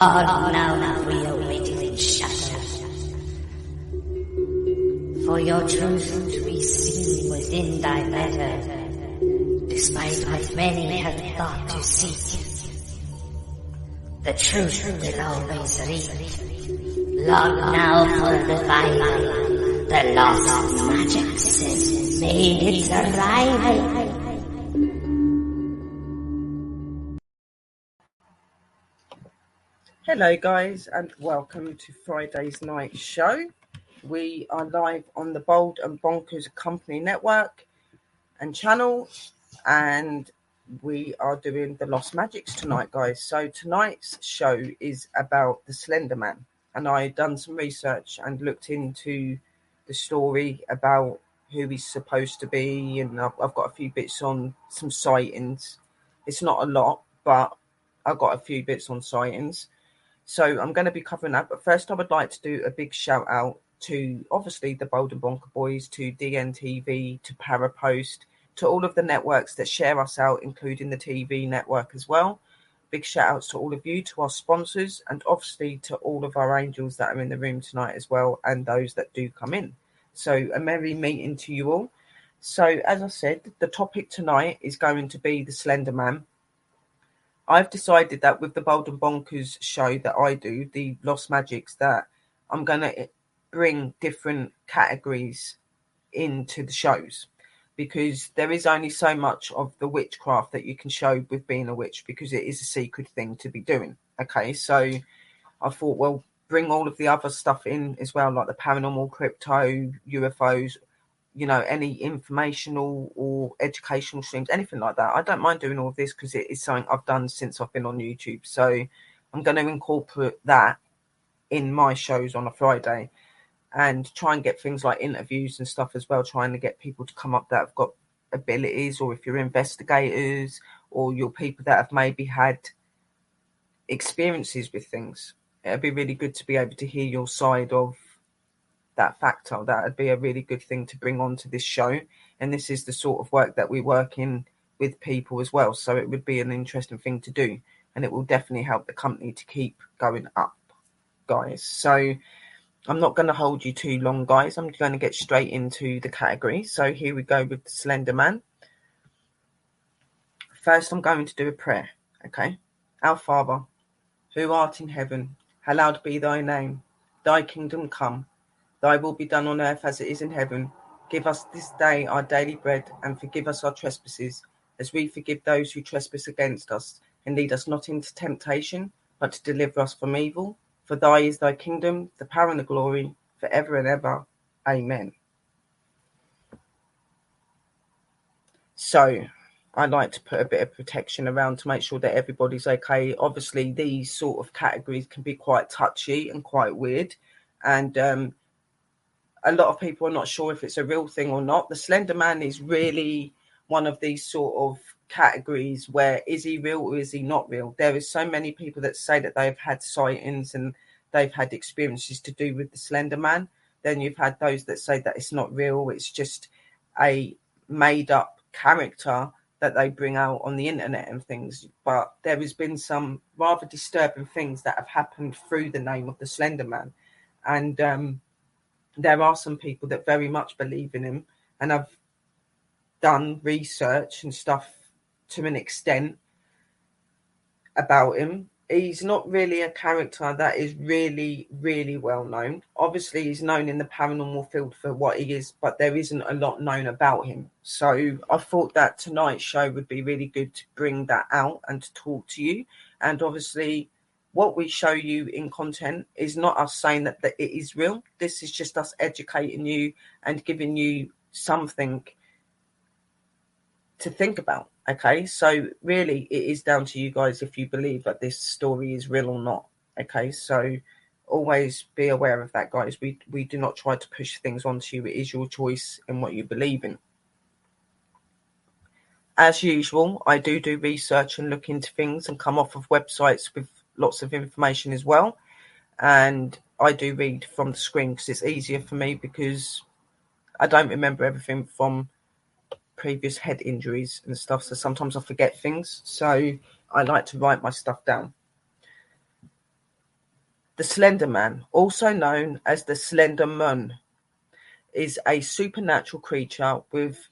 are now reawakened in shadow. For your truth to be seen within thy letter, despite what many have thought to seek. The truth will always read. Long now for the revival, the lost magic has made its arrival. Hello guys, and welcome to Friday's night show. We are live on the Bald and Bonkers Company Network and channel, and we are doing the Lost Magics tonight, guys. So tonight's show is about the Slender Man, and I've done some research and looked into the story about who he's supposed to be, and I've got a few bits on some sightings. It's not a lot, but I've got a few bits on sightings. So I'm going to be covering that. But first, I would like to do a big shout out to, obviously, the Bald and Bonker Boys, to DNTV, to Parapost, to all of the networks that share us out, including the TV network as well. Big shout outs to all of you, to our sponsors, and obviously to all of our angels that are in the room tonight as well, and those that do come in. So a merry meeting to you all. So as I said, the topic tonight is going to be the Slender Man. I've decided that with the Bald and Bonkers show that I do, the Lost Magics, that I'm going to bring different categories into the shows, because there is only so much of the witchcraft that you can show with being a witch, because it is a secret thing to be doing. Okay, so I thought, well, bring all of the other stuff in as well, like the paranormal, crypto, UFOs, you know, any informational or educational streams, anything like that. I don't mind doing all of this because it is something I've done since I've been on YouTube. So I'm going to incorporate that in my shows on a Friday, and try and get things like interviews and stuff as well, trying to get people to come up that have got abilities, or if you're investigators or you're people that have maybe had experiences with things. It'd be really good to be able to hear your side of that factor. That would be a really good thing to bring onto this show, and this is the sort of work that we work in with people as well, so it would be an interesting thing to do, and it will definitely help the company to keep going up, guys. So I'm not going to hold you too long, guys. I'm going to get straight into the category. So here we go with the Slender Man. First, I'm going to do a prayer. Okay. Our Father, who art in heaven, hallowed be thy name. Thy kingdom come. Thy will be done on earth as it is in heaven. Give us this day our daily bread, and forgive us our trespasses, as we forgive those who trespass against us. And lead us not into temptation, but to deliver us from evil. For thy is thy kingdom, the power and the glory, forever and ever. Amen. So I like to put a bit of protection around to make sure that everybody's okay. Obviously, these sort of categories can be quite touchy and quite weird. And a lot of people are not sure if it's a real thing or not. The Slender Man is really one of these sort of categories where, is he real or is he not real? There is so many people that say that they've had sightings and they've had experiences to do with the Slender Man. Then you've had those that say that it's not real, it's just a made up character that they bring out on the internet and things. But there has been some rather disturbing things that have happened through the name of the Slender Man. And there are some people that very much believe in him, and I've done research and stuff to an extent about him. He's not really a character that is really, really well known. Obviously, he's known in the paranormal field for what he is, but there isn't a lot known about him. So I thought that tonight's show would be really good to bring that out and to talk to you. And obviously, what we show you in content is not us saying that it is real. This is just us educating you and giving you something to think about. Okay, so really it is down to you guys if you believe that this story is real or not. Okay, so always be aware of that, guys. We do not try to push things onto you. It is your choice in what you believe in. As usual, I do research and look into things and come off of websites with lots of information as well. And I do read from the screen because it's easier for me, because I don't remember everything from previous head injuries and stuff. So sometimes I forget things. So I like to write my stuff down. The Slender Man, also known as the Slender Man, is a supernatural creature with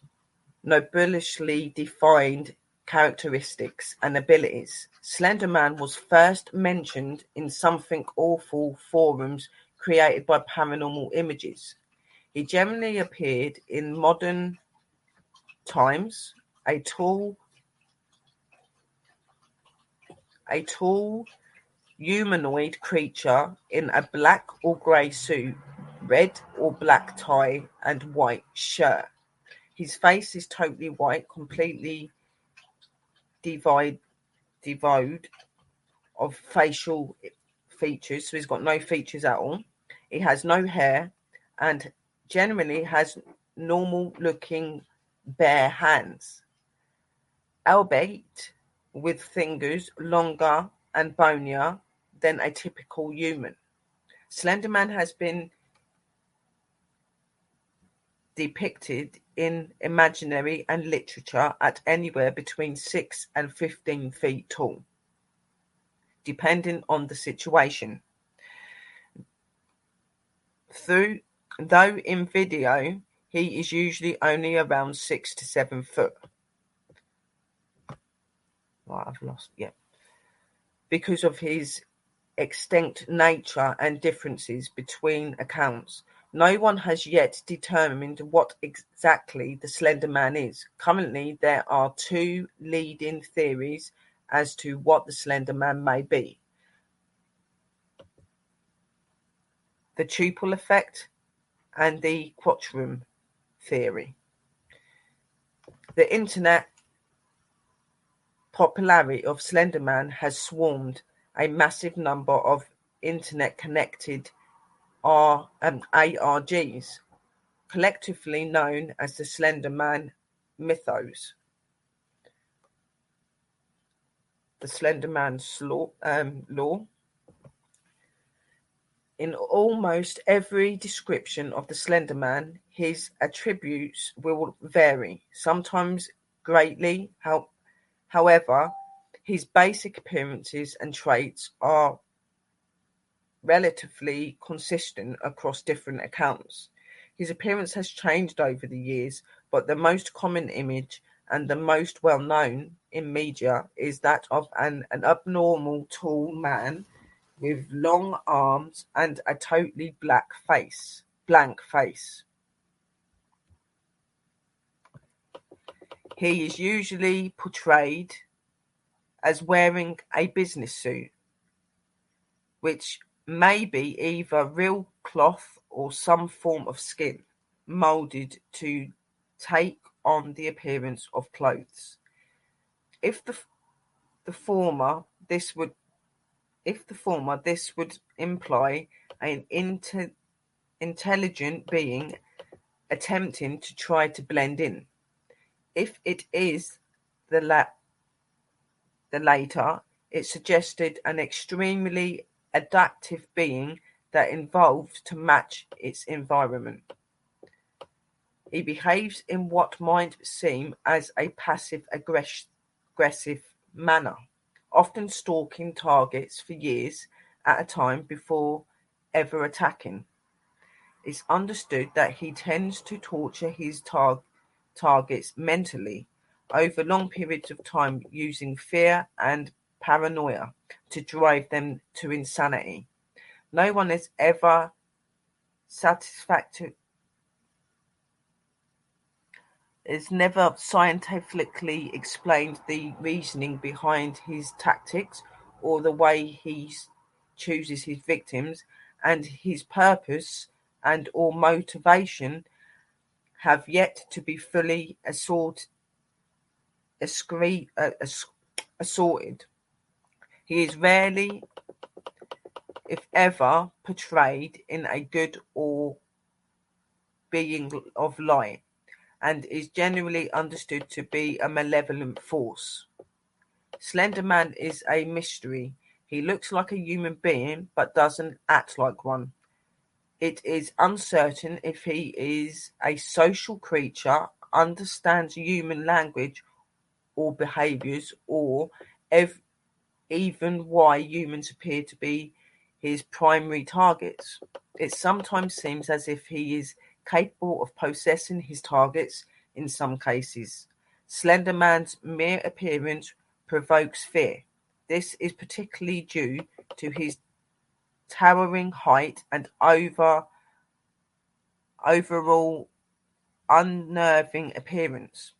nobishly defined characteristics and abilities. Slender Man was first mentioned in Something Awful forums created by Paranormal Images. He generally appeared in modern times, a tall humanoid creature in a black or grey suit, red or black tie, and white shirt. His face is totally white, completely devoid of facial features, so he's got no features at all. He has no hair and generally has normal looking bare hands, albeit with fingers longer and bonier than a typical human. Slenderman has been depicted in imaginary and literature at anywhere between 6 and 15 feet tall, depending on the situation. Though in video, he is usually only around 6 to 7 foot. Right, I've lost, yeah. Because of his extinct nature and differences between accounts, no one has yet determined what exactly the Slender Man is. Currently, there are two leading theories as to what the Slender Man may be. The Tupel effect and the Quattroom theory. The internet popularity of Slender Man has swarmed a massive number of internet-connected ARGs, collectively known as the Slender Man mythos. The Slender Man's lore. In almost every description of the Slender Man, his attributes will vary, sometimes greatly. However, his basic appearances and traits are relatively consistent across different accounts. His appearance has changed over the years, but the most common image and the most well known in media is that of an abnormal tall man with long arms and a totally blank face. He is usually portrayed as wearing a business suit, which may be either real cloth or some form of skin, molded to take on the appearance of clothes. If the former, this would imply an intelligent being attempting to try to blend in. If it is the later, it suggested an extremely adaptive being that evolved to match its environment. He behaves in what might seem as a passive-aggressive manner, often stalking targets for years at a time before ever attacking. It's understood that he tends to torture his targets mentally over long periods of time using fear and paranoia to drive them to insanity. No one has ever never scientifically explained the reasoning behind his tactics or the way he chooses his victims, and his purpose and or motivation have yet to be fully assorted. He is rarely, if ever, portrayed in a good or being of light, and is generally understood to be a malevolent force. Slender Man is a mystery. He looks like a human being, but doesn't act like one. It is uncertain if he is a social creature, understands human language or behaviors, or even why humans appear to be his primary targets. It sometimes seems as if he is capable of possessing his targets in some cases. Slender Man's mere appearance provokes fear. This is particularly due to his towering height and overall unnerving appearance,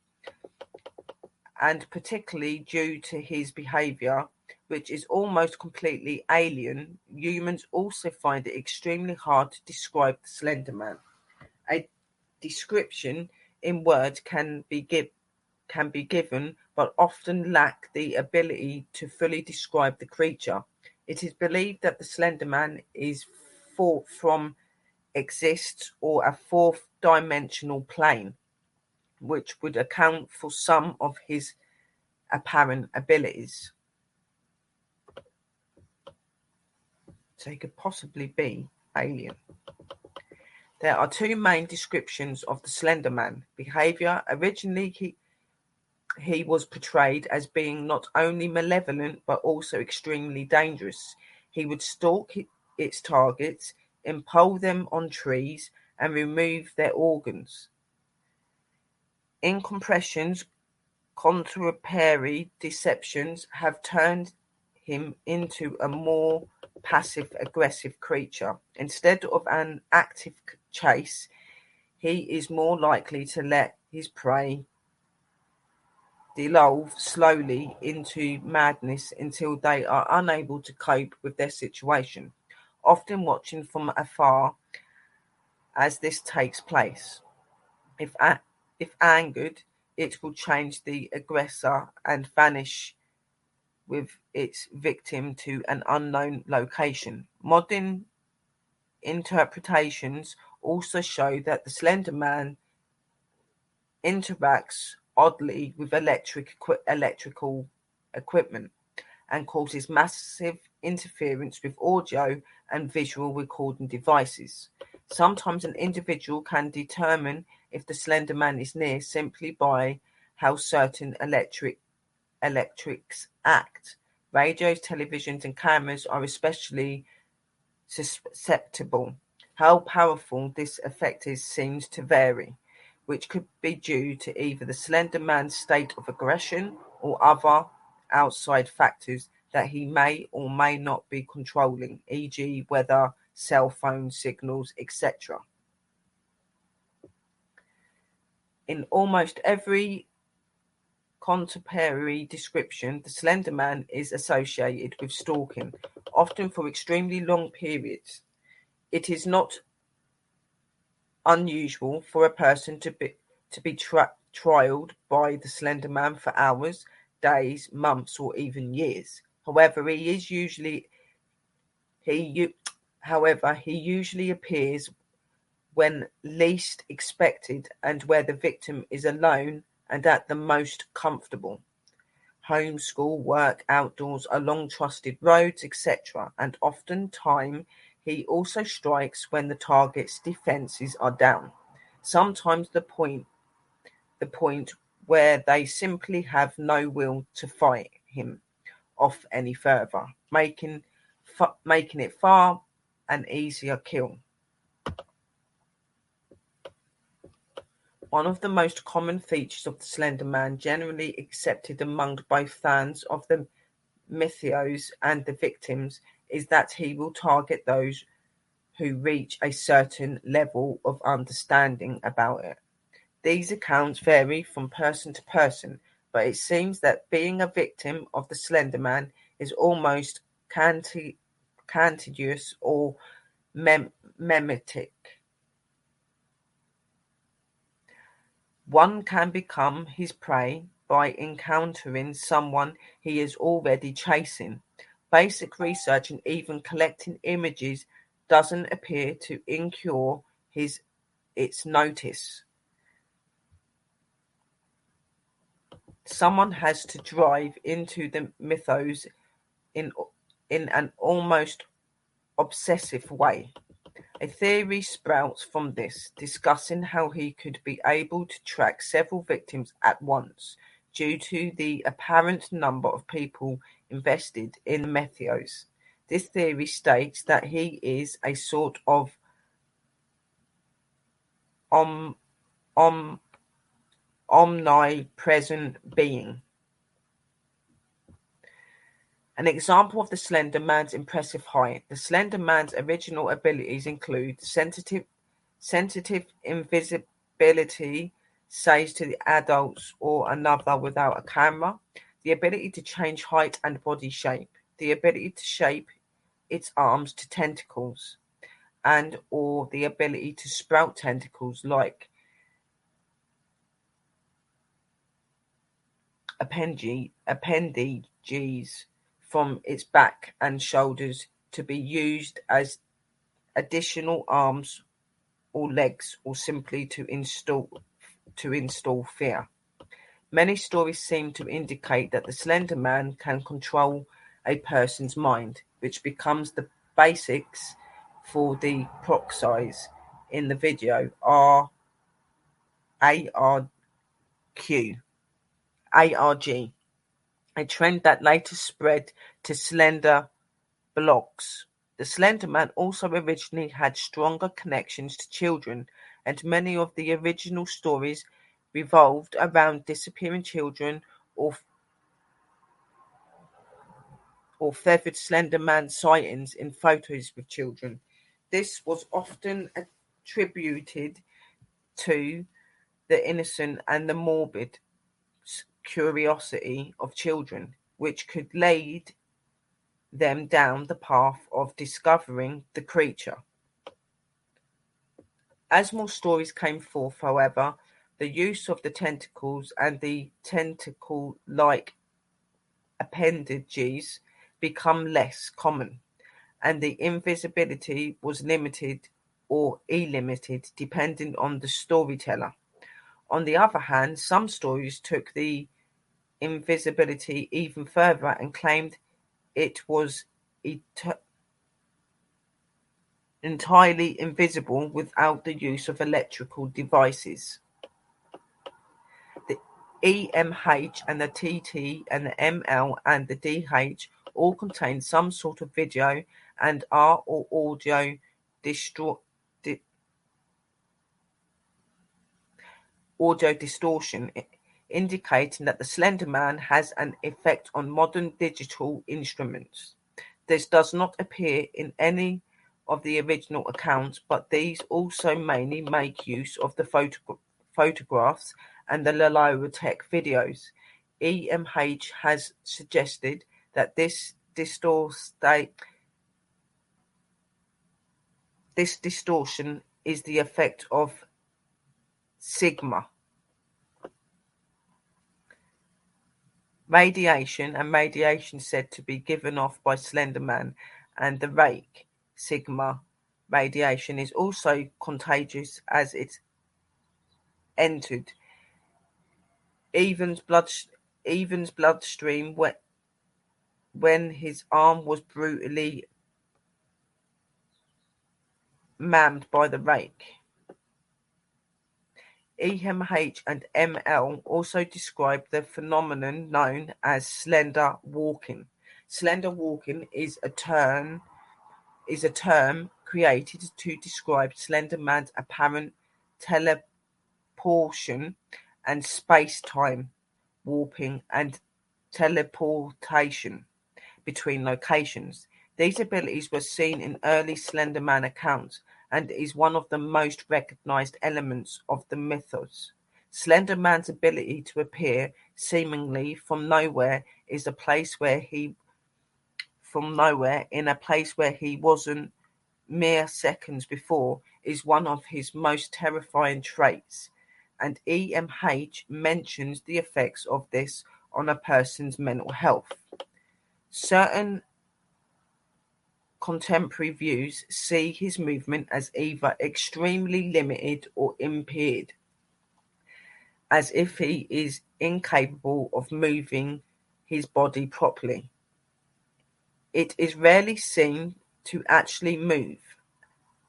and particularly due to his behavior, which is almost completely alien. Humans also find it extremely hard to describe the Slender Man. A description in words can be given, but often lack the ability to fully describe the creature. It is believed that the Slender Man is thought from exists or a fourth dimensional plane, which would account for some of his apparent abilities. So he could possibly be alien. There are two main descriptions of the Slender Man behavior. Originally, he was portrayed as being not only malevolent but also extremely dangerous. He would stalk its targets, impale them on trees, and remove their organs. Incompressions, contemporary deceptions have turned him into a more passive-aggressive creature. Instead of an active chase, he is more likely to let his prey devolve slowly into madness until they are unable to cope with their situation, often watching from afar as this takes place. If angered, it will change the aggressor and vanish with its victim to an unknown location. Modern interpretations also show that the Slender Man interacts oddly with electrical equipment and causes massive interference with audio and visual recording devices. Sometimes an individual can determine if the Slender Man is near simply by how certain electrics act. Radios, televisions, and cameras are especially susceptible. How powerful this effect is seems to vary, which could be due to either the Slender Man's state of aggression or other outside factors that he may or may not be controlling, e.g. weather, cell phone signals, etc. In almost every contemporary description, the Slender Man is associated with stalking, often for extremely long periods. It is not unusual for a person to be trialed by the Slender Man for hours, days, months, or even years. However, he usually appears when least expected and where the victim is alone and at the most comfortable. Home, school, work, outdoors, along trusted roads, etc. And oftentimes he also strikes when the target's defenses are down. Sometimes the point where they simply have no will to fight him off any further, making it far an easier kill. One of the most common features of the Slender Man, generally accepted among both fans of the mythos and the victims, is that he will target those who reach a certain level of understanding about it. These accounts vary from person to person, but it seems that being a victim of the Slender Man is almost contagious or memetic. One can become his prey by encountering someone he is already chasing. Basic research and even collecting images doesn't appear to incur its notice. Someone has to drive into the mythos in an almost obsessive way. A theory sprouts from this, discussing how he could be able to track several victims at once due to the apparent number of people invested in the mythos. This theory states that he is a sort of om, om, omnipresent being. An example of the Slender Man's impressive height. The Slender Man's original abilities include sensitive invisibility, says to the adults or another without a camera, the ability to change height and body shape, the ability to shape its arms to tentacles, and or the ability to sprout tentacles like appendages from its back and shoulders to be used as additional arms or legs, or simply to install fear. Many stories seem to indicate that the Slender Man can control a person's mind, which becomes the basics for the proxies in the video ARQ, ARG, a trend that later spread to Slender blogs. The Slender Man also originally had stronger connections to children, and many of the original stories revolved around disappearing children or feathered Slender Man sightings in photos with children. This was often attributed to the innocent and the morbid curiosity of children, which could lead them down the path of discovering the creature. As more stories came forth, however, the use of the tentacles and the tentacle-like appendages become less common, and the invisibility was limited or illimited depending on the storyteller. On the other hand, some stories took the invisibility even further and claimed it was entirely invisible without the use of electrical devices. The EMH and the TT and the ML and the DH all contain some sort of video and are or audio distortion, indicating that the Slender Man has an effect on modern digital instruments. This does not appear in any of the original accounts, but these also mainly make use of the photographs and the lower tech videos. EMH has suggested that this distortion is the effect of stigma, radiation said to be given off by Slender Man, and the rake sigma radiation is also contagious as it entered Evan's bloodstream when his arm was brutally mammed by the rake. EMH and ML also describe the phenomenon known as slender walking. Slender walking is a term created to describe Slender Man's apparent teleportation and space-time warping and teleportation between locations. These abilities were seen in early Slender Man accounts and is one of the most recognized elements of the mythos. Slender Man's ability to appear seemingly from nowhere in a place where he wasn't mere seconds before is one of his most terrifying traits, and EMH mentions the effects of this on a person's mental health. Certain contemporary views see his movement as either extremely limited or impaired, as if he is incapable of moving his body properly. It is rarely seen to actually move,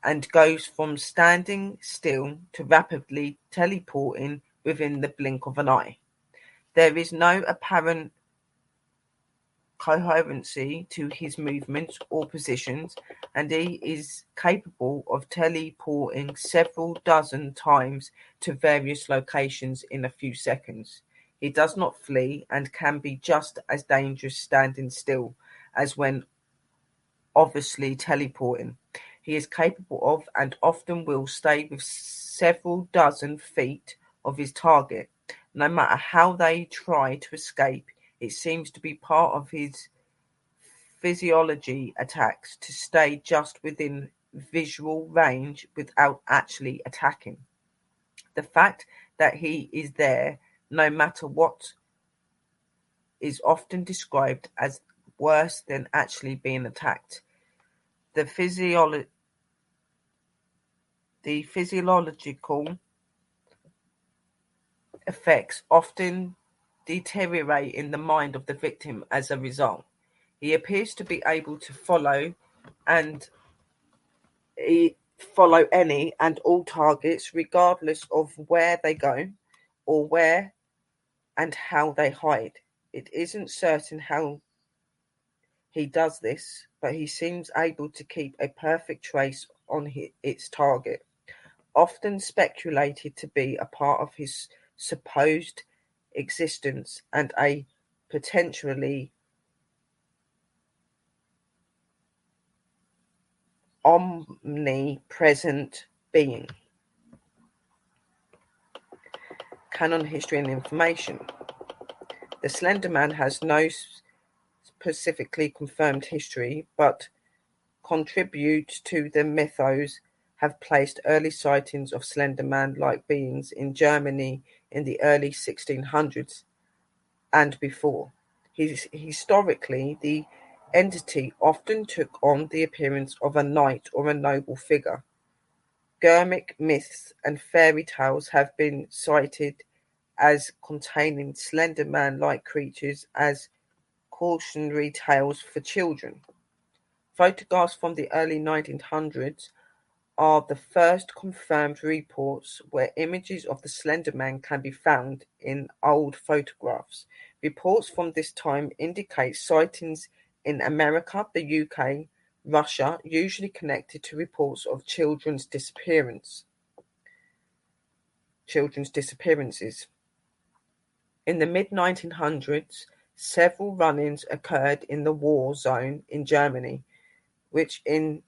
and goes from standing still to rapidly teleporting within the blink of an eye. There is no apparent coherency to his movements or positions, and he is capable of teleporting several dozen times to various locations in a few seconds. He does not flee and can be just as dangerous standing still as when obviously teleporting. He is capable of and often will stay with several dozen feet of his target. No matter how they try to escape, it seems to be part of his physiology attacks to stay just within visual range without actually attacking. The fact that he is there, no matter what, is often described as worse than actually being attacked. The physiological effects often deteriorate in the mind of the victim as a result. He appears to be able to follow any and all targets regardless of where they go or where and how they hide. It isn't certain how he does this, but he seems able to keep a perfect trace on its target, often speculated to be a part of his supposed existence and a potentially omnipresent being. Canon history and information. The Slender Man has no specifically confirmed history, but contributes to the mythos have placed early sightings of Slender Man-like beings in Germany in the early 1600s and before. Historically, the entity often took on the appearance of a knight or a noble figure. Germanic myths and fairy tales have been cited as containing Slender Man-like creatures as cautionary tales for children. Photographs from the early 1900s are the first confirmed reports where images of the Slender Man can be found in old photographs. Reports from this time indicate sightings in America, the UK, Russia, usually connected to reports of children's disappearances. In the mid-1900s, several run-ins occurred in the war zone in Germany, which is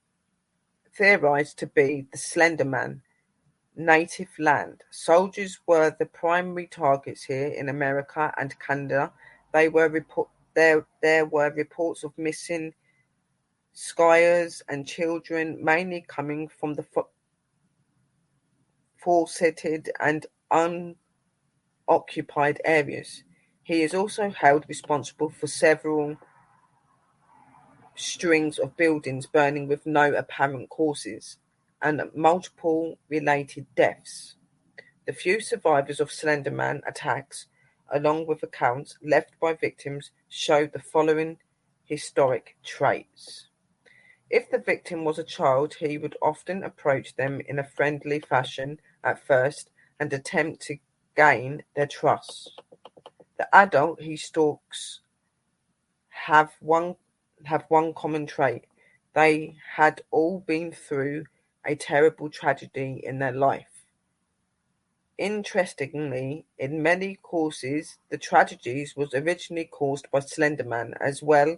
theorized to be the Slender Man native land. Soldiers were the primary targets here in America and Canada. There were reports of missing skiers and children, mainly coming from the forested and unoccupied areas. He is also held responsible for several strings of buildings burning with no apparent causes and multiple related deaths. The few survivors of Slender Man attacks, along with accounts left by victims, show the following historic traits. If the victim was a child, he would often approach them in a friendly fashion at first and attempt to gain their trust. The adult he stalks have one common trait. They had all been through a terrible tragedy in their life. Interestingly, in many cases, the tragedies was originally caused by Slender Man as well.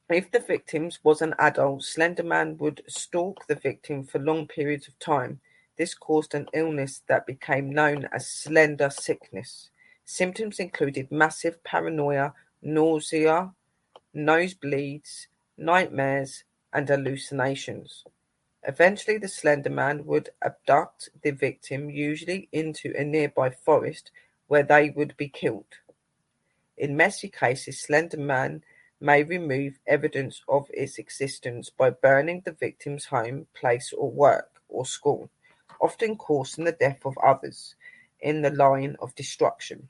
If the victim was an adult, Slender Man would stalk the victim for long periods of time. This caused an illness that became known as slender sickness. Symptoms included massive paranoia, nausea, nosebleeds, nightmares, and hallucinations. Eventually, the Slender Man would abduct the victim, usually into a nearby forest, where they would be killed. In messy cases, Slender Man may remove evidence of its existence by burning the victim's home, place or work, or school, often causing the death of others in the line of destruction.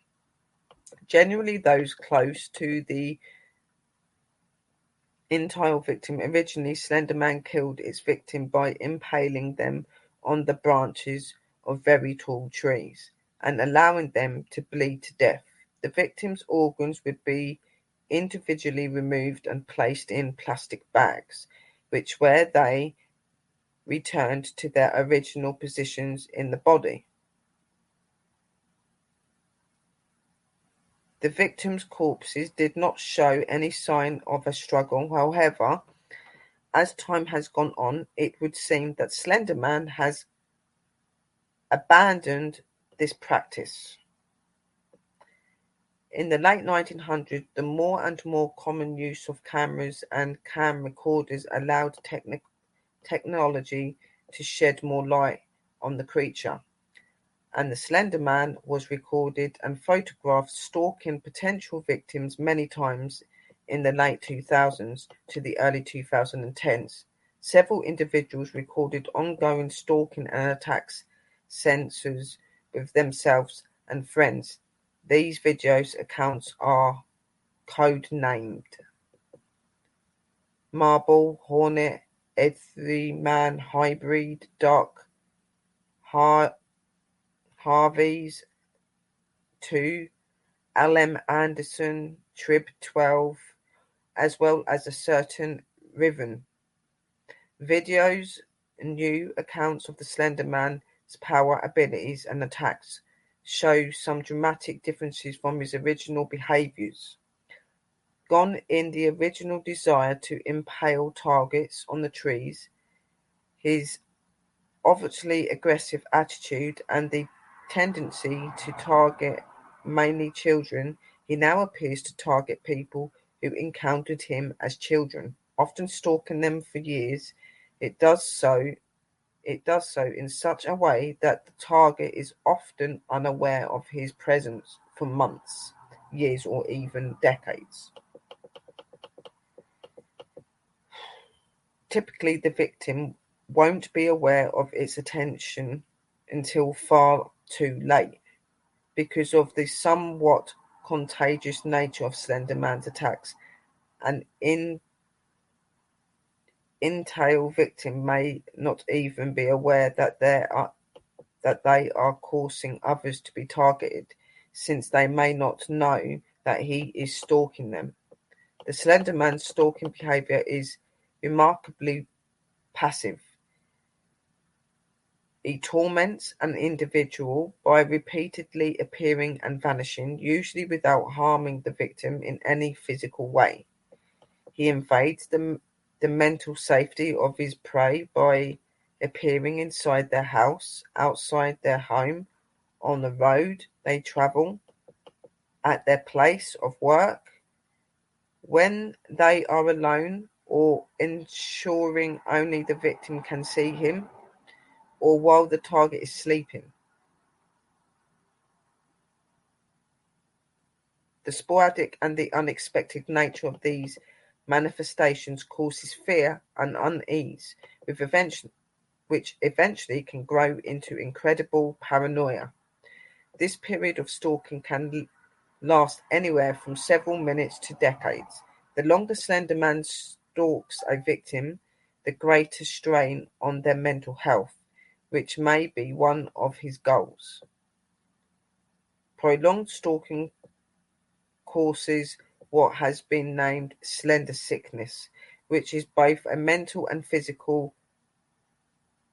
Generally, those close to the entire victim. Originally, Slender Man killed its victim by impaling them on the branches of very tall trees and allowing them to bleed to death. The victim's organs would be individually removed and placed in plastic bags, which where they returned to their original positions in the body. The victims' corpses did not show any sign of a struggle. However, as time has gone on, it would seem that Slender Man has abandoned this practice. In the late 1900s, the more and more common use of cameras and cam recorders allowed technology to shed more light on the creature, and the Slender Man was recorded and photographed stalking potential victims many times in the late 2000s to the early 2010s. Several individuals recorded ongoing stalking and attacks sessions with themselves and friends. These videos accounts are code-named Marble, Hornet, Everyman Hybrid, Doc, Harvey's 2, L.M. Anderson, Trib 12, as well as a certain Riven. Videos, new accounts of the Slender Man's power, abilities, and attacks show some dramatic differences from his original behaviours. Gone in the original desire to impale targets on the trees, his obviously aggressive attitude, and the tendency to target mainly children, he now appears to target people who encountered him as children, often stalking them for years. It does so in such a way that the target is often unaware of his presence for months, years, or even decades. Typically, the victim won't be aware of its attention until far too late because of the somewhat contagious nature of Slender Man's attacks. An entail victim may not even be aware that they are causing others to be targeted, since they may not know that he is stalking them. The Slender Man's stalking behavior is remarkably passive. He torments an individual by repeatedly appearing and vanishing, usually without harming the victim in any physical way. He invades the mental safety of his prey by appearing inside their house, outside their home, on the road they travel, at their place of work, when they are alone, or ensuring only the victim can see him, or while the target is sleeping. The sporadic and the unexpected nature of these manifestations causes fear and unease, which eventually can grow into incredible paranoia. This period of stalking can last anywhere from several minutes to decades. The longer Slender Man stalks a victim, the greater strain on their mental health, which may be one of his goals. Prolonged stalking causes what has been named slender sickness, which is both a mental and physical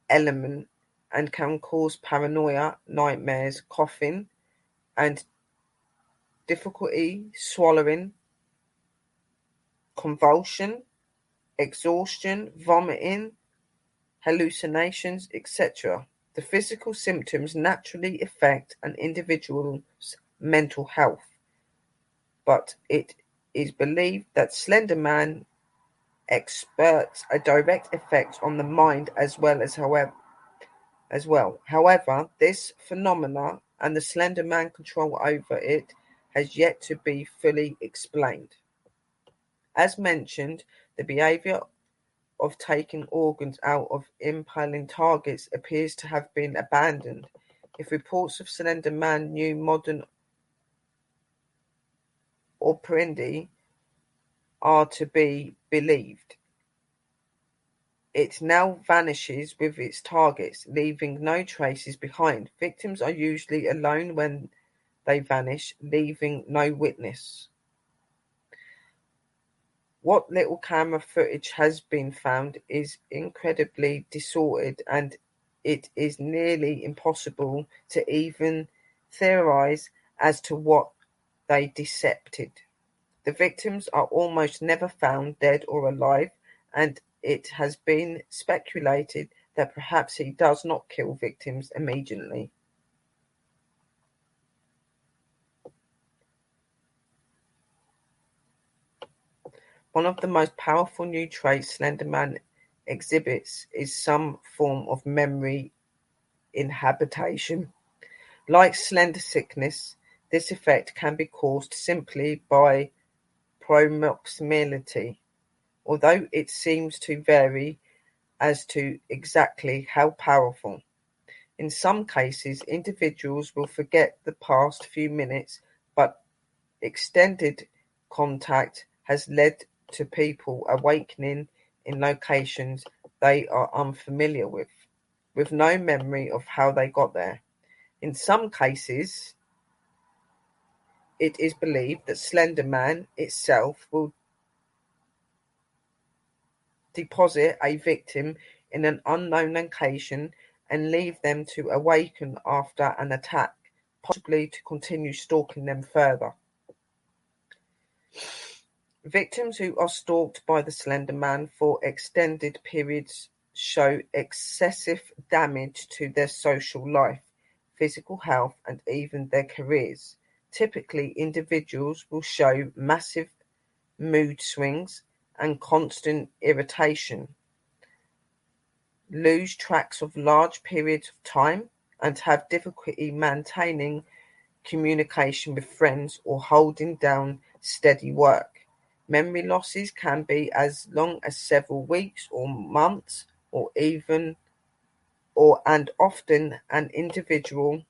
element and can cause paranoia, nightmares, coughing, and difficulty swallowing, convulsion, exhaustion, vomiting, hallucinations, etc. The physical symptoms naturally affect an individual's mental health, but it is believed that Slender Man exerts a direct effect on the mind as well. However, this phenomena and the Slender Man control over it has yet to be fully explained. As mentioned, the behavior of taking organs out of impaling targets appears to have been abandoned. If reports of Slender Man new modern operandi are to be believed, it now vanishes with its targets, leaving no traces behind. Victims are usually alone when they vanish, leaving no witness. What little camera footage has been found is incredibly distorted, and it is nearly impossible to even theorize as to what they depicted. The victims are almost never found dead or alive, and it has been speculated that perhaps he does not kill victims immediately. One of the most powerful new traits Slender Man exhibits is some form of memory inhabitation. Like slender sickness, this effect can be caused simply by proximity, although it seems to vary as to exactly how powerful. In some cases, individuals will forget the past few minutes, but extended contact has led to people awakening in locations they are unfamiliar with no memory of how they got there. In some cases, it is believed that Slender Man itself will deposit a victim in an unknown location and leave them to awaken after an attack, possibly to continue stalking them further. Victims who are stalked by the Slender Man for extended periods show excessive damage to their social life, physical health, and even their careers. Typically, individuals will show massive mood swings and constant irritation, lose track of large periods of time, and have difficulty maintaining communication with friends or holding down steady work. Memory losses can be as long as several weeks or months, and often an individual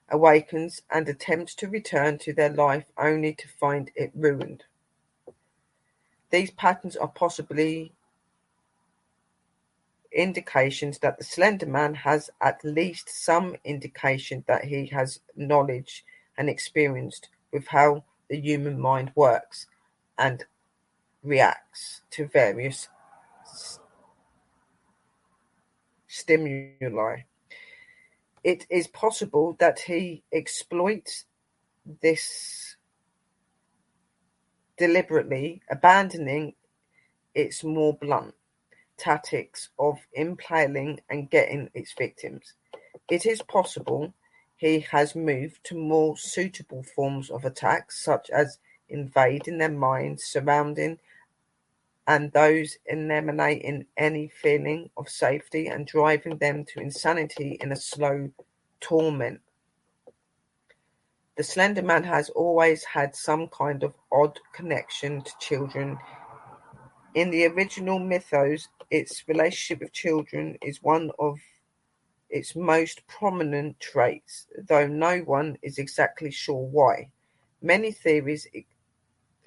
awakens and attempts to return to their life only to find it ruined. These patterns are possibly indications that the Slender Man has at least some indication that he has knowledge and experience with how the human mind works and reacts to various stimuli. It is possible that he exploits this deliberately, abandoning its more blunt tactics of impaling and getting its victims. It is possible he has moved to more suitable forms of attack, such as invading their minds, surrounding and those eliminating any feeling of safety and driving them to insanity in a slow torment. The Slender Man has always had some kind of odd connection to children. In the original mythos, its relationship with children is one of its most prominent traits, though no one is exactly sure why. Many theories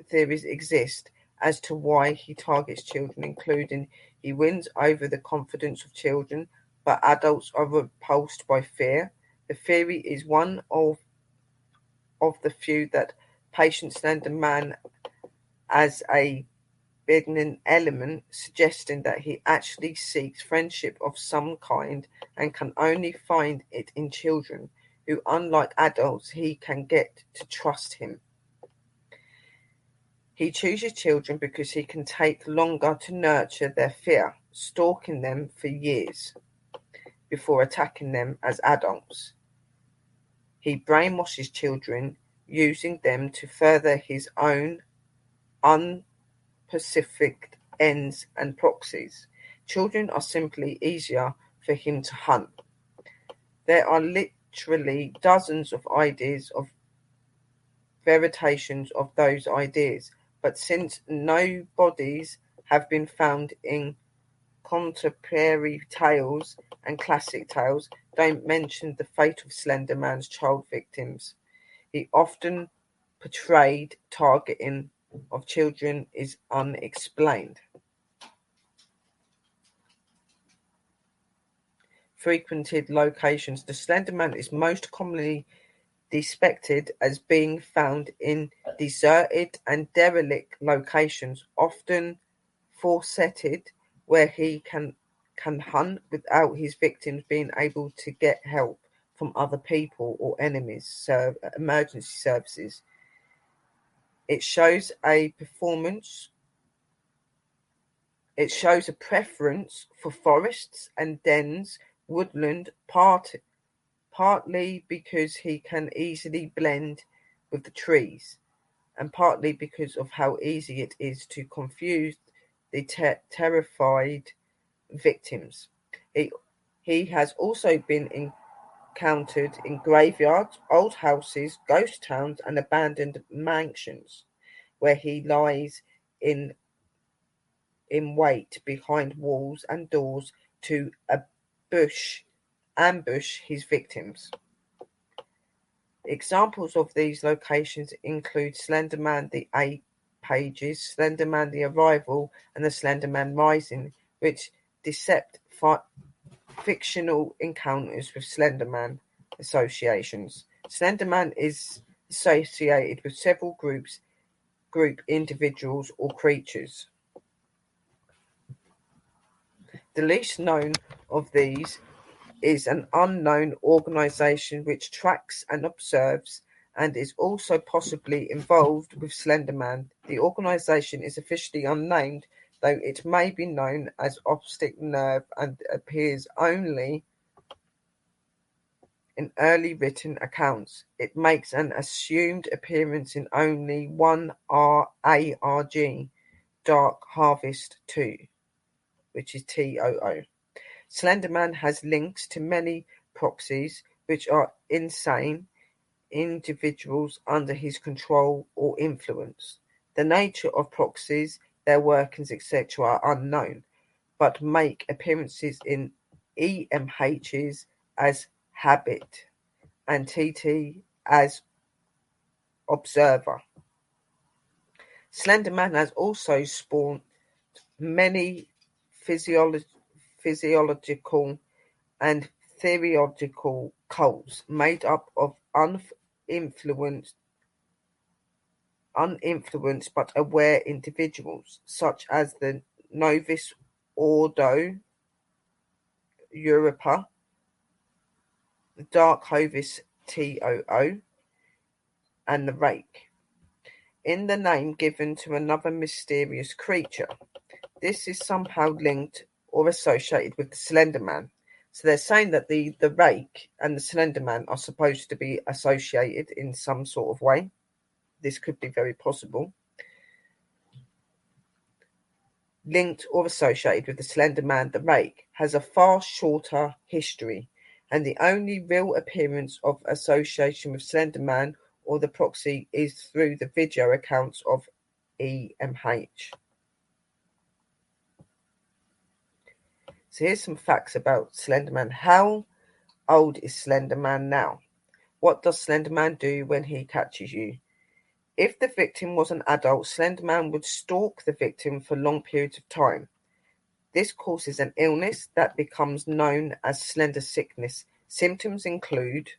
exist as to why he targets children, including he wins over the confidence of children, but adults are repulsed by fear. The theory is one of the few that patients Slender Man as a benignant element, suggesting that he actually seeks friendship of some kind and can only find it in children, who, unlike adults, he can get to trust him. He chooses children because he can take longer to nurture their fear, stalking them for years before attacking them as adults. He brainwashes children, using them to further his own unspecific ends and proxies. Children are simply easier for him to hunt. There are literally dozens of ideas of variations of those ideas, but since no bodies have been found in contemporary tales and classic tales don't mention the fate of Slender Man's child victims, he often portrayed targeting of children is unexplained. Frequented locations. The Slender Man is most commonly depicted as being found in deserted and derelict locations, often forested, where he can hunt without his victims being able to get help from other people or enemies, emergency services. It shows a preference for forests and dense woodland, partly because he can easily blend with the trees, and partly because of how easy it is to confuse the terrified victims. He has also been encountered in graveyards, old houses, ghost towns, and abandoned mansions, where he lies in wait behind walls and doors to ambush his victims. Examples of these locations include Slender Man the 8 Pages, Slender Man the Arrival, and the Slender Man Rising, which depict fictional encounters with Slender Man associations. Slender Man is associated with several group individuals or creatures. The least known of these is an unknown organization which tracks and observes and is also possibly involved with Slender Man. The organization is officially unnamed, though it may be known as Optic Nerve and appears only in early written accounts. It makes an assumed appearance in only one ARG, Dark Harvest 2, which is TOO. Slender Man has links to many proxies, which are insane individuals under his control or influence. The nature of proxies, their workings, etc. are unknown, but make appearances in EMHs as habit and TT as observer. Slender Man has also spawned many physiological and theological cults made up of uninfluenced but aware individuals, such as the Novus Ordo Europa, the Dark Harvest TOO, and the Rake, in the name given to another mysterious creature. This is somehow linked or associated with the Slender Man. So they're saying that the Rake and the Slender Man are supposed to be associated in some sort of way. This could be very possible. Linked or associated with the Slender Man, the Rake has a far shorter history, and the only real appearance of association with Slender Man or the proxy is through the video accounts of EMH. So here's some facts about Slender Man. How old is Slender Man now? What does Slender Man do when he catches you? If the victim was an adult, Slender Man would stalk the victim for long periods of time. This causes an illness that becomes known as slender sickness. Symptoms include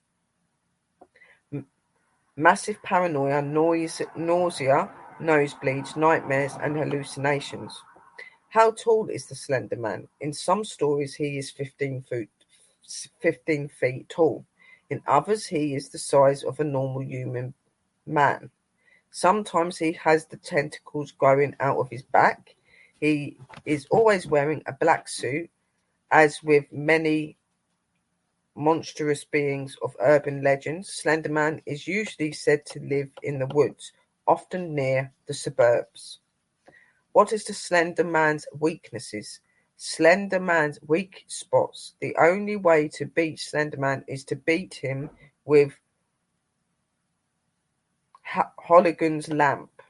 massive paranoia, nausea, nosebleeds, nightmares, and hallucinations. How tall is the Slender Man? In some stories, he is 15 feet tall. In others, he is the size of a normal human man. Sometimes he has the tentacles growing out of his back. He is always wearing a black suit, as with many monstrous beings of urban legends. Slender Man is usually said to live in the woods, often near the suburbs. What is the Slender Man's weaknesses? Slender Man's weak spots. The only way to beat Slender Man is to beat him with Hologon's lamp.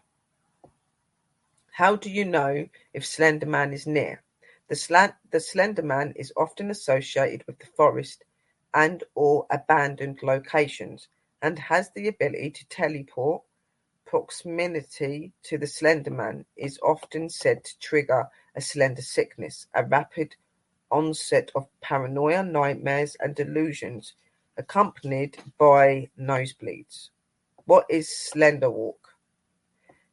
How do you know if Slender Man is near? The Slender Man is often associated with the forest and or abandoned locations and has the ability to teleport. Proximity to the Slender Man is often said to trigger a slender sickness, a rapid onset of paranoia, nightmares, and delusions, accompanied by nosebleeds. What is slender walk?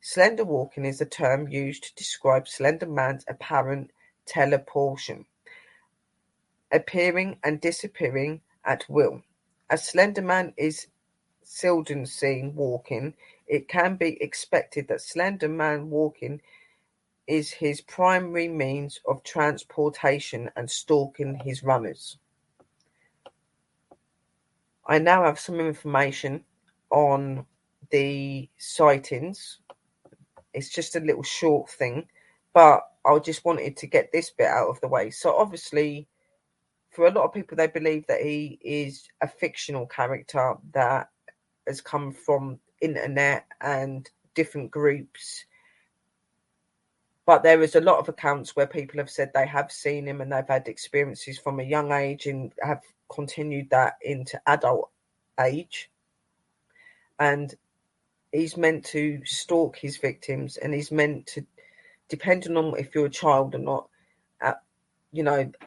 Slender walking is a term used to describe slender man's apparent teleportation, appearing and disappearing at will. As slender man is seldom seen walking, it can be expected that slender man walking is his primary means of transportation and stalking his runners. I now have some information on the sightings. It's just a little short thing, but I just wanted to get this bit out of the way. So obviously, for a lot of people, they believe that he is a fictional character that has come from internet and different groups. But there is a lot of accounts where people have said they have seen him and they've had experiences from a young age and have continued that into adult age. And he's meant to stalk his victims, and he's meant to, depending on if you're a child or not,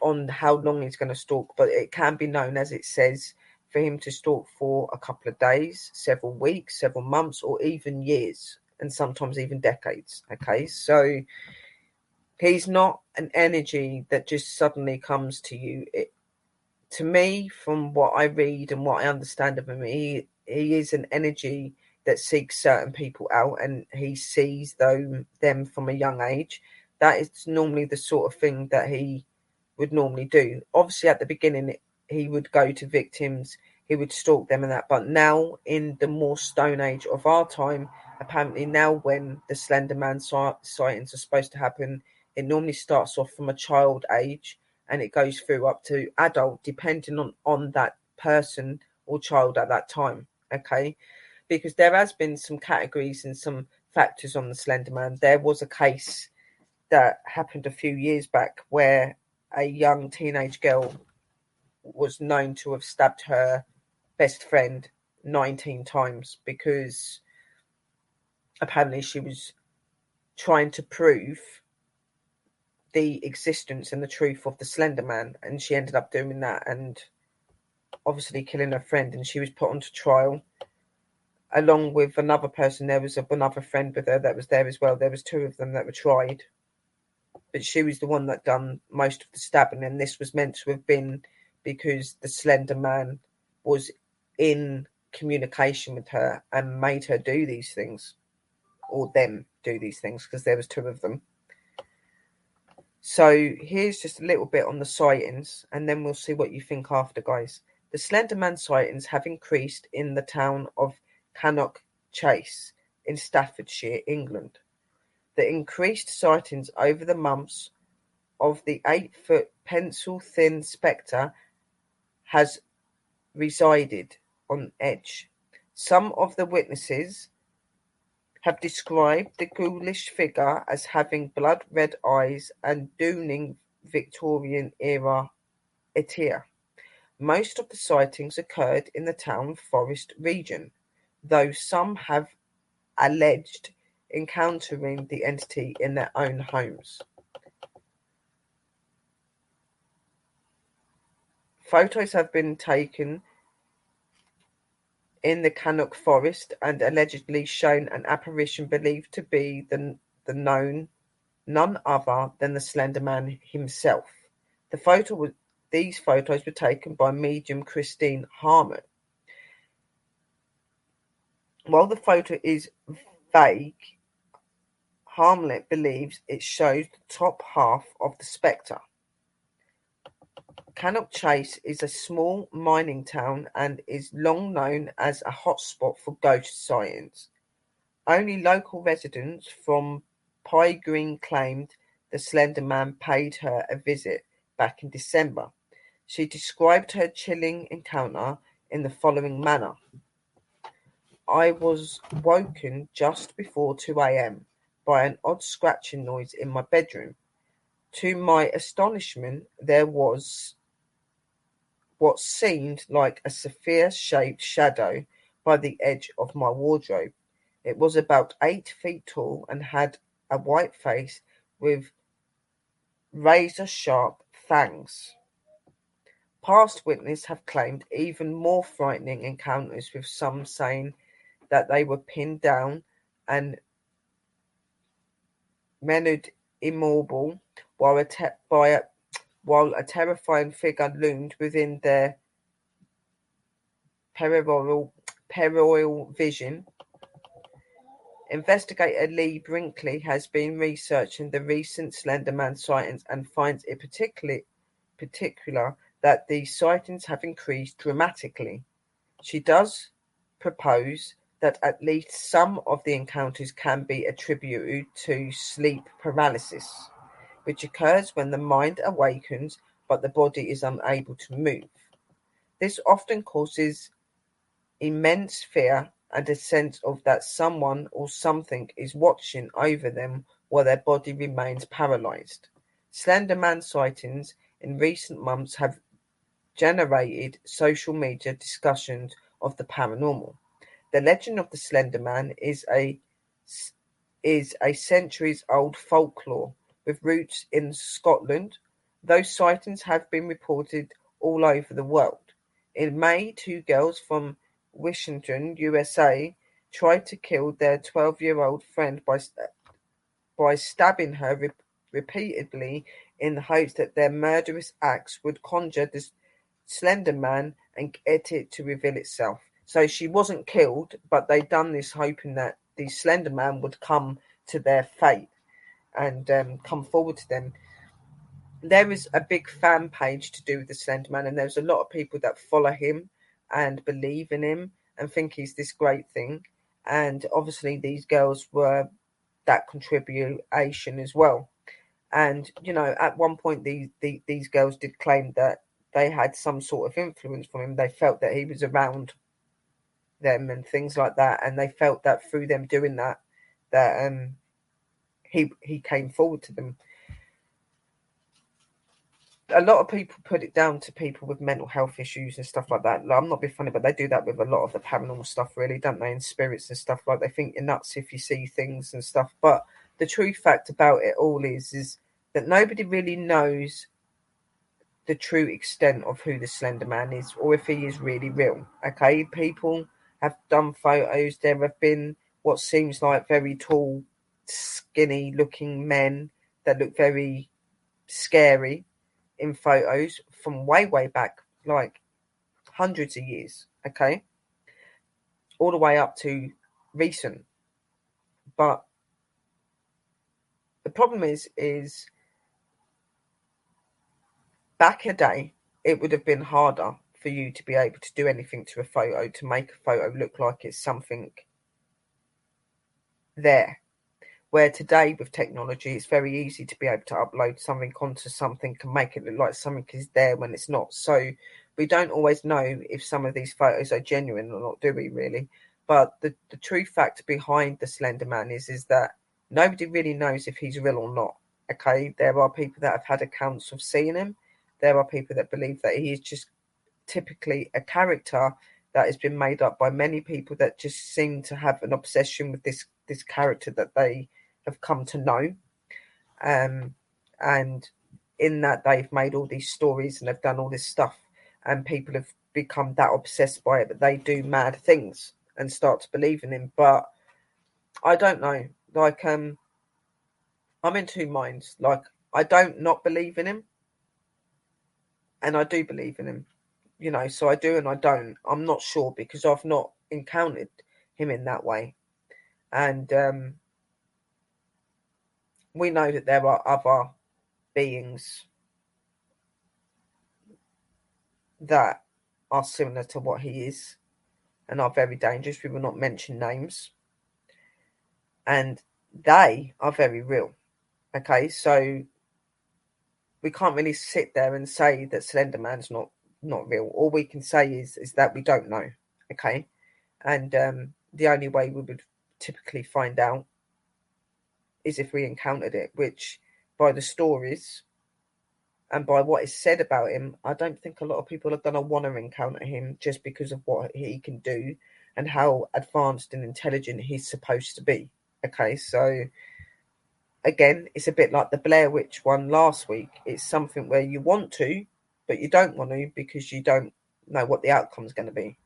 on how long he's going to stalk. But it can be known, as it says, for him to stalk for a couple of days, several weeks, several months, or even years, and sometimes even decades. Okay, so he's not an energy that just suddenly comes to you. To me, from what I read and what I understand of him, he is an energy that seeks certain people out, and he sees them from a young age. That is normally the sort of thing that he would normally do. Obviously, at the beginning, he would go to victims, he would stalk them and that. But now, in the more stone age of our time, apparently now when the Slender Man sightings are supposed to happen, it normally starts off from a child age and it goes through up to adult, depending on that person or child at that time. Okay, because there has been some categories and some factors on the Slender Man. There was a case that happened a few years back where a young teenage girl was known to have stabbed her best friend 19 times because apparently she was trying to prove the existence and the truth of the Slender Man, and she ended up doing that and obviously killing her friend, and she was put onto trial along with another person. There was another friend with her that was there as well. There was two of them that were tried, but she was the one that done most of the stabbing, and this was meant to have been because the Slender Man was in communication with her and made her do these things, or them do these things, because there was two of them. So here's just a little bit on the sightings, and then we'll see what you think after, guys. The Slender Man sightings have increased in the town of Cannock Chase in Staffordshire, England. The increased sightings over the months of the 8-foot pencil-thin spectre has resided on edge. Some of the witnesses have described the ghoulish figure as having blood-red eyes and dooning Victorian-era attire. Most of the sightings occurred in the town forest region, though some have alleged encountering the entity in their own homes. Photos have been taken in the Cannock Forest and allegedly shown an apparition believed to be none other than the Slender Man himself. These photos were taken by medium Christine Harmon. While the photo is vague, Harmlet believes it shows the top half of the spectre. Cannock Chase is a small mining town and is long known as a hotspot for ghost sightings. Only local residents from Pye Green claimed the Slender Man paid her a visit back in December. She described her chilling encounter in the following manner. I was woken just before 2 a.m. by an odd scratching noise in my bedroom. To my astonishment, there was what seemed like a sphere-shaped shadow by the edge of my wardrobe. It was about 8 feet tall and had a white face with razor-sharp fangs. Past witnesses have claimed even more frightening encounters, with some saying that they were pinned down and rendered immobile while a terrifying figure loomed within their peripheral vision. Investigator Lee Brinkley has been researching the recent Slender Man sightings and finds it particular that these sightings have increased dramatically. She does propose that at least some of the encounters can be attributed to sleep paralysis, which occurs when the mind awakens but the body is unable to move. This often causes immense fear and a sense of that someone or something is watching over them while their body remains paralyzed. Slender Man sightings in recent months have generated social media discussions of the paranormal. The legend of the Slender Man is a centuries-old folklore with roots in Scotland. Those sightings have been reported all over the world. In May, 2 girls from Washington, USA, tried to kill their 12-year-old friend by stabbing her repeatedly in the hopes that their murderous acts would conjure the Slender Man and get it to reveal itself. So she wasn't killed, but they done this hoping that the Slender Man would come to their fate and come forward to them. There is a big fan page to do with the Slender Man, and there's a lot of people that follow him and believe in him and think he's this great thing. And obviously these girls were that contribution as well. And, you know, at one point these girls did claim that they had some sort of influence from him. They felt that he was around them and things like that. And they felt that through them doing that he came forward to them. A lot of people put it down to people with mental health issues and stuff like that. Like, I'm not being funny, but they do that with a lot of the paranormal stuff, really, don't they? And spirits and stuff. Like, they think you're nuts if you see things and stuff. But the true fact about it all is that nobody really knows the true extent of who the Slender Man is, or if he is really real. Okay, people have done photos. There have been what seems like very tall, skinny-looking men that look very scary in photos from way back, like hundreds of years, okay, all the way up to recent. But the problem is back a day it would have been harder for you to be able to do anything to a photo to make a photo look like it's something there. Where today with technology, it's very easy to be able to upload something onto something and make it look like something is there when it's not. So we don't always know if some of these photos are genuine or not, do we really? But the true fact behind the Slender Man is that nobody really knows if he's real or not. Okay, there are people that have had accounts of seeing him. There are people that believe that he is just typically a character that has been made up by many people that just seem to have an obsession with this character that they have come to know, and in that they've made all these stories and they've done all this stuff, and people have become that obsessed by it that they do mad things and start to believe in him. But I don't know, like I'm in two minds. Like, I don't not believe in him, and I do believe in him, you know, so I do and I don't. I'm not sure because I've not encountered him in that way. And we know that there are other beings that are similar to what he is and are very dangerous. We will not mention names. And they are very real. Okay, so we can't really sit there and say that Slender Man's not real. All we can say is that we don't know. Okay, and the only way we would typically find out is if we encountered it, which by the stories and by what is said about him, I don't think a lot of people are going to want to encounter him just because of what he can do and how advanced and intelligent he's supposed to be. Okay, so again, it's a bit like the Blair Witch one last week. It's something where you want to, but you don't want to because you don't know what the outcome's going to be,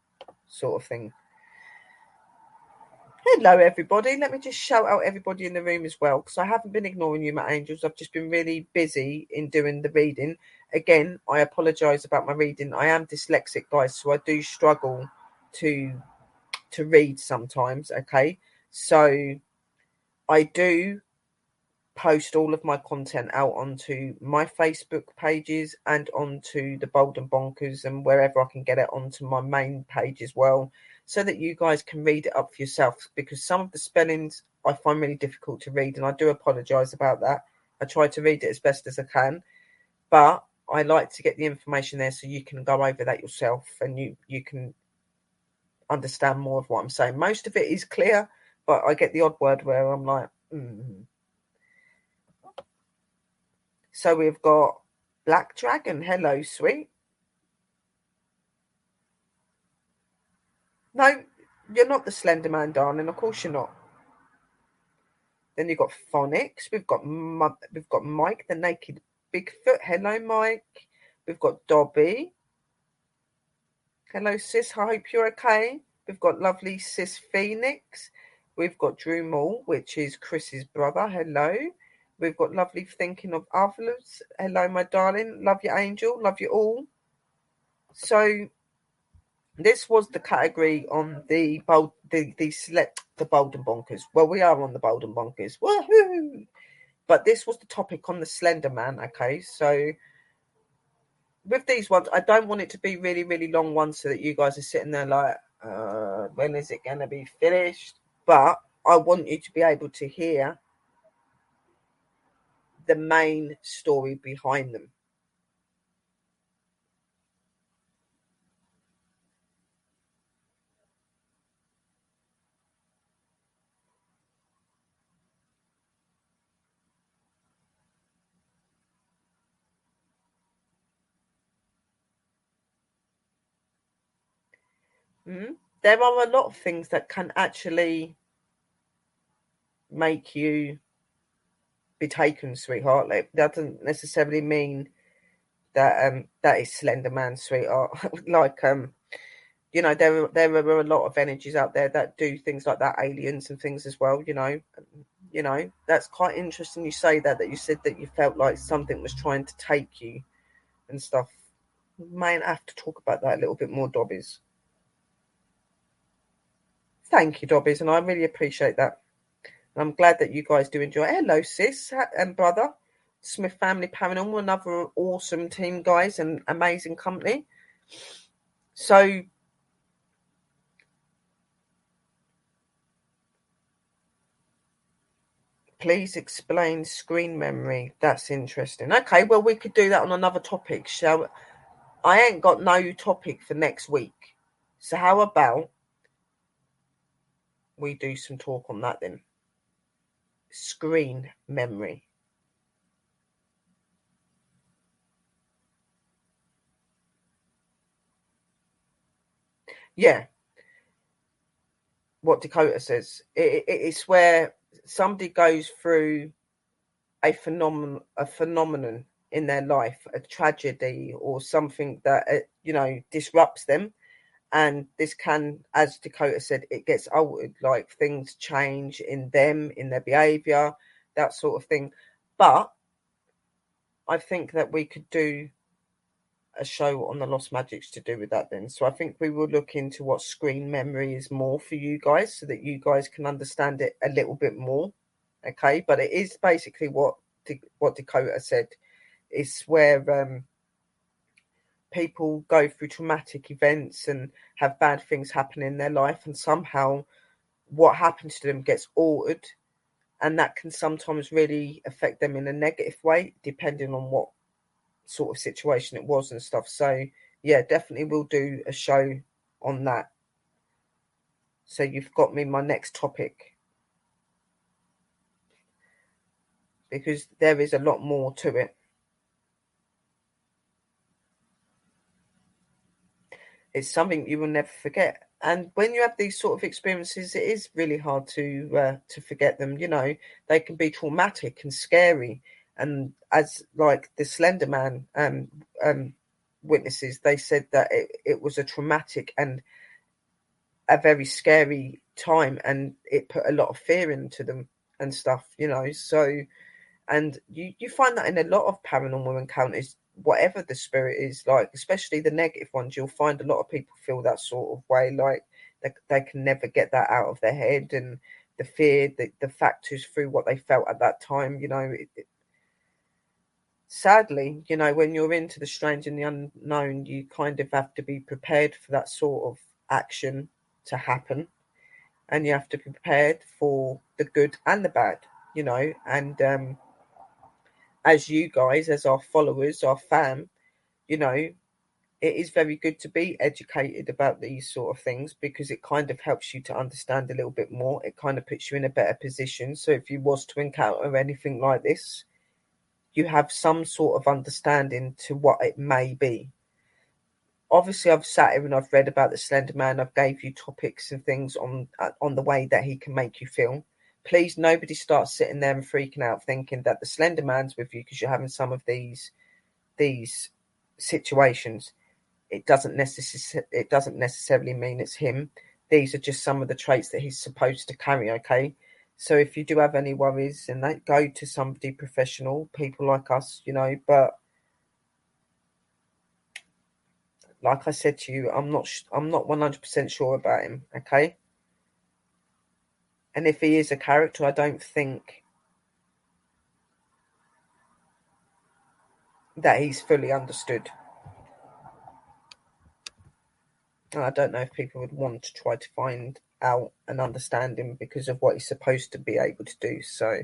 sort of thing. Hello, everybody. Let me just shout out everybody in the room as well, because I haven't been ignoring you, my angels. I've just been really busy in doing the reading. Again, I apologise about my reading. I am dyslexic, guys, so I do struggle to read sometimes, okay? So I do post all of my content out onto my Facebook pages and onto the Bald and Bonkers and wherever I can get it onto my main page as well, so that you guys can read it up for yourself, because some of the spellings I find really difficult to read, and I do apologise about that. I try to read it as best as I can, but I like to get the information there so you can go over that yourself and you can understand more of what I'm saying. Most of it is clear, but I get the odd word where I'm like, So we've got Black Dragon. Hello, sweet. No, you're not the Slender Man, darling. Of course you're not. Then you've got Phonics. We've got Mike, the Naked Bigfoot. Hello, Mike. We've got Dobby. Hello, sis. I hope you're okay. We've got lovely sis Phoenix. We've got Drew Moore, which is Chris's brother. Hello. We've got lovely Thinking of Others. Hello, my darling. Love you, angel. Love you all. So this was the category on the Bald and Bonkers. Well, we are on the Bald and Bonkers. Woohoo! But this was the topic on the Slender Man. Okay, so with these ones, I don't want it to be really, really long ones so that you guys are sitting there like, when is it going to be finished? But I want you to be able to hear the main story behind them. There are a lot of things that can actually make you be taken, sweetheart. Like, that doesn't necessarily mean that that is Slender Man, sweetheart. Like you know, there are a lot of energies out there that do things like that, aliens and things as well. You know, that's quite interesting. You say that you said that you felt like something was trying to take you and stuff. May have to talk about that a little bit more, Dobbies. Thank you, Dobbies, and I really appreciate that. And I'm glad that you guys do enjoy it. Hello, sis and brother. Smith Family Paranormal, another awesome team, guys, and amazing company. So please explain screen memory. That's interesting. Okay, well, we could do that on another topic, shall we? I ain't got no topic for next week. So how about we do some talk on that then? Screen memory. Yeah. What Dakota says. It's where somebody goes through a phenomenon in their life, a tragedy or something that disrupts them, and this can, as Dakota said, it gets altered, like things change in them, in their behavior, that sort of thing. But I think that we could do a show on the lost magics to do with that then. So I think we will look into what screen memory is more for you guys, so that you guys can understand it a little bit more. Okay, but it is basically what Dakota said. It's where people go through traumatic events and have bad things happen in their life, and somehow what happens to them gets altered, and that can sometimes really affect them in a negative way, depending on what sort of situation it was and stuff. So yeah, definitely we'll do a show on that. So you've got me my next topic, because there is a lot more to it. It's something you will never forget. And when you have these sort of experiences, it is really hard to forget them. You know, they can be traumatic and scary. And as like the Slender Man witnesses, they said that it was a traumatic and a very scary time, and it put a lot of fear into them and stuff, so, and you find that in a lot of paranormal encounters, whatever the spirit is, like especially the negative ones, you'll find a lot of people feel that sort of way, like they can never get that out of their head, and the fear, the factors through what they felt at that time, sadly, when you're into the strange and the unknown, you kind of have to be prepared for that sort of action to happen, and you have to be prepared for the good and the bad, and as you guys, as our followers, our fam, it is very good to be educated about these sort of things, because it kind of helps you to understand a little bit more. It kind of puts you in a better position. So if you was to encounter anything like this, you have some sort of understanding to what it may be. Obviously, I've sat here and I've read about the Slender Man. I've gave you topics and things on the way that he can make you feel. Please, nobody start sitting there and freaking out thinking that the Slender Man's with you because you're having some of these situations. It doesn't necessarily mean it's him. These are just some of the traits that he's supposed to carry, okay? So if you do have any worries, and they go to somebody professional, people like us, but like I said to you, I'm not 100% sure about him, okay? And if he is a character, I don't think that he's fully understood. And I don't know if people would want to try to find out and understand him because of what he's supposed to be able to do. So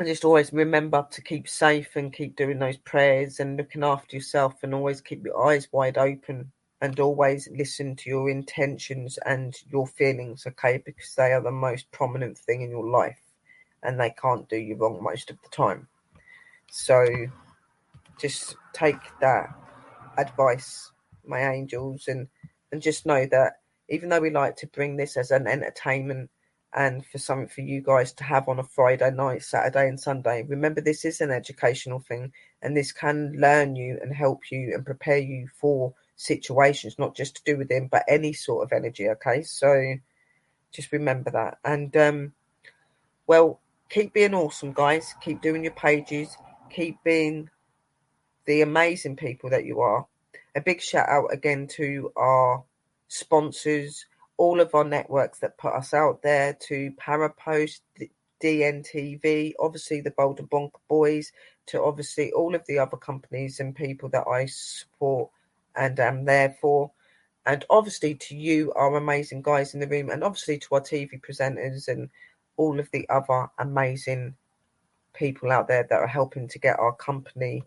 I just always remember to keep safe and keep doing those prayers and looking after yourself, and always keep your eyes wide open, and always listen to your intentions and your feelings, okay? Because they are the most prominent thing in your life, and they can't do you wrong most of the time. So just take that advice, my angels, and just know that even though we like to bring this as an entertainment and for something for you guys to have on a Friday night, Saturday and Sunday, remember this is an educational thing, and this can learn you and help you and prepare you for situations, not just to do with him, but any sort of energy, okay? So just remember that. And well, keep being awesome, guys. Keep doing your pages. Keep being the amazing people that you are. A big shout out again to our sponsors, all of our networks that put us out there, to Parapost, DNTV, obviously the Bald and Bonkers Boys, to obviously all of the other companies and people that I support and am there for. And obviously to you, our amazing guys in the room, and obviously to our TV presenters and all of the other amazing people out there that are helping to get our company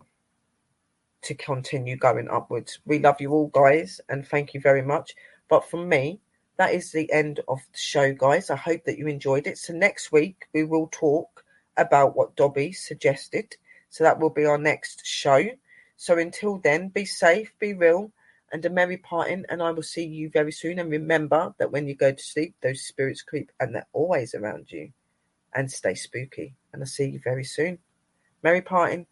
to continue going upwards. We love you all, guys, and thank you very much. But from me, that is the end of the show, guys. I hope that you enjoyed it. So next week we will talk about what Dobby suggested. So that will be our next show. So until then, be safe, be real, and a merry parting, and I will see you very soon. And remember that when you go to sleep, those spirits creep and they're always around you. And stay spooky. And I'll see you very soon. Merry parting.